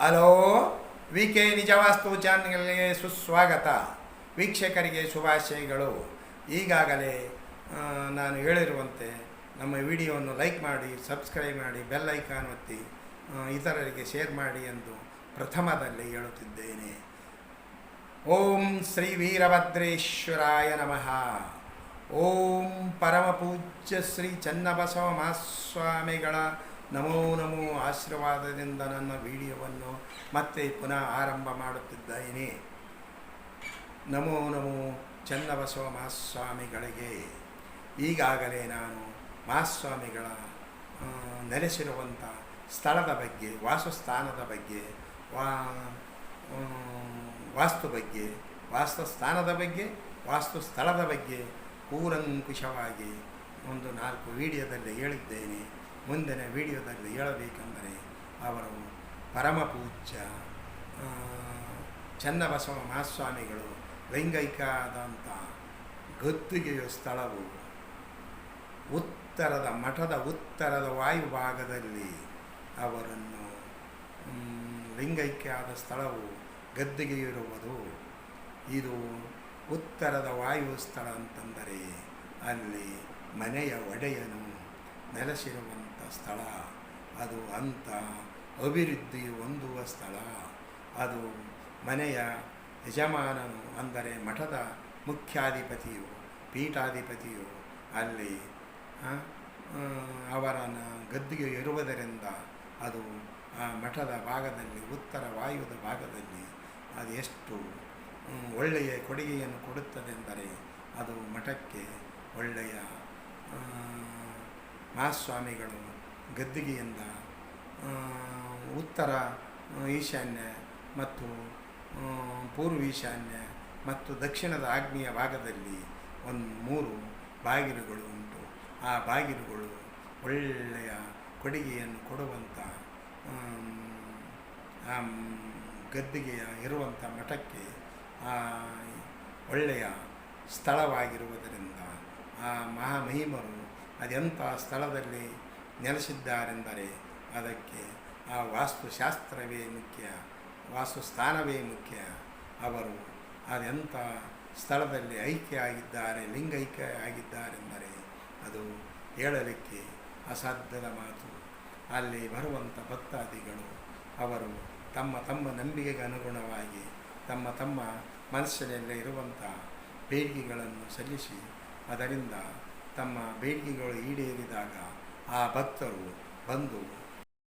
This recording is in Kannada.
ಹಲೋ, ವಿ ಕೆ ನಿಜವಾಸ್ತು ಚಾನಲ್ಗೆ ಸುಸ್ವಾಗತ. ವೀಕ್ಷಕರಿಗೆ ಶುಭಾಶಯಗಳು. ಈಗಾಗಲೇ ನಾನು ಹೇಳಿರುವಂತೆ ನಮ್ಮ ವಿಡಿಯೋವನ್ನು ಲೈಕ್ ಮಾಡಿ, ಸಬ್ಸ್ಕ್ರೈಬ್ ಮಾಡಿ, ಬೆಲ್ ಐಕಾನ್ ಒತ್ತಿ ಇತರರಿಗೆ ಶೇರ್ ಮಾಡಿ ಎಂದು ಪ್ರಥಮದಲ್ಲಿ ಹೇಳುತ್ತಿದ್ದೇನೆ. ಓಂ ಶ್ರೀ ವೀರಭದ್ರೇಶ್ವರಾಯ ನಮಃ. ಓಂ ಪರಮಪೂಜ್ಯ ಶ್ರೀ ಚನ್ನಬಸವ ಮಹಾಸ್ವಾಮಿಗಳ ನಮೋ ನಮೋ ಆಶೀರ್ವಾದದಿಂದ ನನ್ನ ವಿಡಿಯೋವನ್ನು ಮತ್ತೆ ಪುನಃ ಆರಂಭ ಮಾಡುತ್ತಿದ್ದೇನೆ. ನಮೋ ನಮೋ ಚನ್ನಬಸವ ಮಹಾಸ್ವಾಮಿಗಳಿಗೆ. ಈಗಾಗಲೇ ನಾನು ಮಹಾಸ್ವಾಮಿಗಳ ನೆಲೆಸಿರುವಂಥ ಸ್ಥಳದ ಬಗ್ಗೆ, ವಾಸಸ್ಥಾನದ ಬಗ್ಗೆ, ವಾಸ್ತು ಬಗ್ಗೆ, ವಾಸ್ತುಸ್ಥಾನದ ಬಗ್ಗೆ, ವಾಸ್ತು ಸ್ಥಳದ ಬಗ್ಗೆ ಕೂಲಂಕುಷವಾಗಿ ಒಂದು 4 ವಿಡಿಯೋದಲ್ಲಿ ಹೇಳಿದ್ದೇನೆ. ಮುಂದಿನ ವಿಡಿಯೋದಲ್ಲಿ ಹೇಳಬೇಕೆಂದರೆ ಅವರು ಪರಮಪೂಜ್ಯ ಚನ್ನಬಸವ ಮಹಾಸ್ವಾಮಿಗಳು ಲಿಂಗೈಕ್ಯವಾದಂಥ ಗದ್ದುಗೆಯ ಸ್ಥಳವು ಮಠದ ಉತ್ತರದ ವಾಯುಭಾಗದಲ್ಲಿ ಅವರನ್ನು ಲಿಂಗೈಕ್ಯವಾದ ಸ್ಥಳವು ಗದ್ದುಗೆಯಿರುವುದು. ಇದು ಉತ್ತರದ ವಾಯು ಸ್ಥಳ ಅಂತಂದರೆ ಅಲ್ಲಿ ಮನೆಯ ಒಡೆಯನು ನೆಲೆಸಿರುವಂಥ ಸ್ಥಳ. ಅದು ಅಂಥ ಅಭಿವೃದ್ಧಿ ಹೊಂದುವ ಸ್ಥಳ. ಅದು ಮನೆಯ ಯಜಮಾನನು ಅಂದರೆ ಮಠದ ಮುಖ್ಯಾಧಿಪತಿಯು, ಪೀಠಾಧಿಪತಿಯು ಅಲ್ಲಿ ಅವರನ್ನು ಗದ್ದುಗೆ ಇರುವುದರಿಂದ ಅದು ಆ ಮಠದ ಭಾಗದಲ್ಲಿ, ಉತ್ತರ ವಾಯುದ ಭಾಗದಲ್ಲಿ ಅದು ಎಷ್ಟು ಒಳ್ಳೆಯ ಕೊಡುಗೆಯನ್ನು ಕೊಡುತ್ತದೆಂದರೆ ಅದು ಮಠಕ್ಕೆ ಒಳ್ಳೆಯ ಮಹಾಸ್ವಾಮಿಗಳು ಗದ್ದುಗೆಯಿಂದ ಉತ್ತರ ಈಶಾನ್ಯ ಮತ್ತು ಪೂರ್ವ ಈಶಾನ್ಯ ಮತ್ತು ದಕ್ಷಿಣದ ಆಗ್ನೇಯ ಭಾಗದಲ್ಲಿ 3 ಬಾಗಿಲುಗಳು ಉಂಟು. ಆ ಬಾಗಿಲುಗಳು ಒಳ್ಳೆಯ ಕೊಡುಗೆಯನ್ನು ಕೊಡುವಂಥ ಆ ಗದ್ದುಗೆಯ ಇರುವಂಥ ಮಠಕ್ಕೆ ಒಳ್ಳೆಯ ಸ್ಥಳವಾಗಿರುವುದರಿಂದ ಆ ಮಹಾಮಹಿಮರು ಅದೆಂಥ ಸ್ಥಳದಲ್ಲಿ ನೆಲೆಸಿದ್ದಾರೆಂದರೆ ಅದಕ್ಕೆ ಆ ವಾಸ್ತುಶಾಸ್ತ್ರವೇ ಮುಖ್ಯ, ವಾಸ್ತುಸ್ಥಾನವೇ ಮುಖ್ಯ. ಅವರು ಅದೆಂಥ ಸ್ಥಳದಲ್ಲಿ ಐಕ್ಯ ಆಗಿದ್ದಾರೆ, ಲಿಂಗೈಕ್ಯ ಆಗಿದ್ದಾರೆಂದರೆ ಅದು ಹೇಳಲಿಕ್ಕೆ ಅಸಾಧ್ಯದ ಮಾತು. ಅಲ್ಲಿ ಬರುವಂಥ ಭಕ್ತಾದಿಗಳು ಅವರು ತಮ್ಮ ನಂಬಿಕೆಗೆ ಅನುಗುಣವಾಗಿ ತಮ್ಮ ಮನಸ್ಸಿನಲ್ಲೇ ಇರುವಂಥ ಬೇಡಿಕೆಗಳನ್ನು ಸಲ್ಲಿಸಿ ಅದರಿಂದ ತಮ್ಮ ಬೇಡಿಕೆಗಳು ಈಡೇರಿದಾಗ ಆ ಭಕ್ತರು ಬಂದು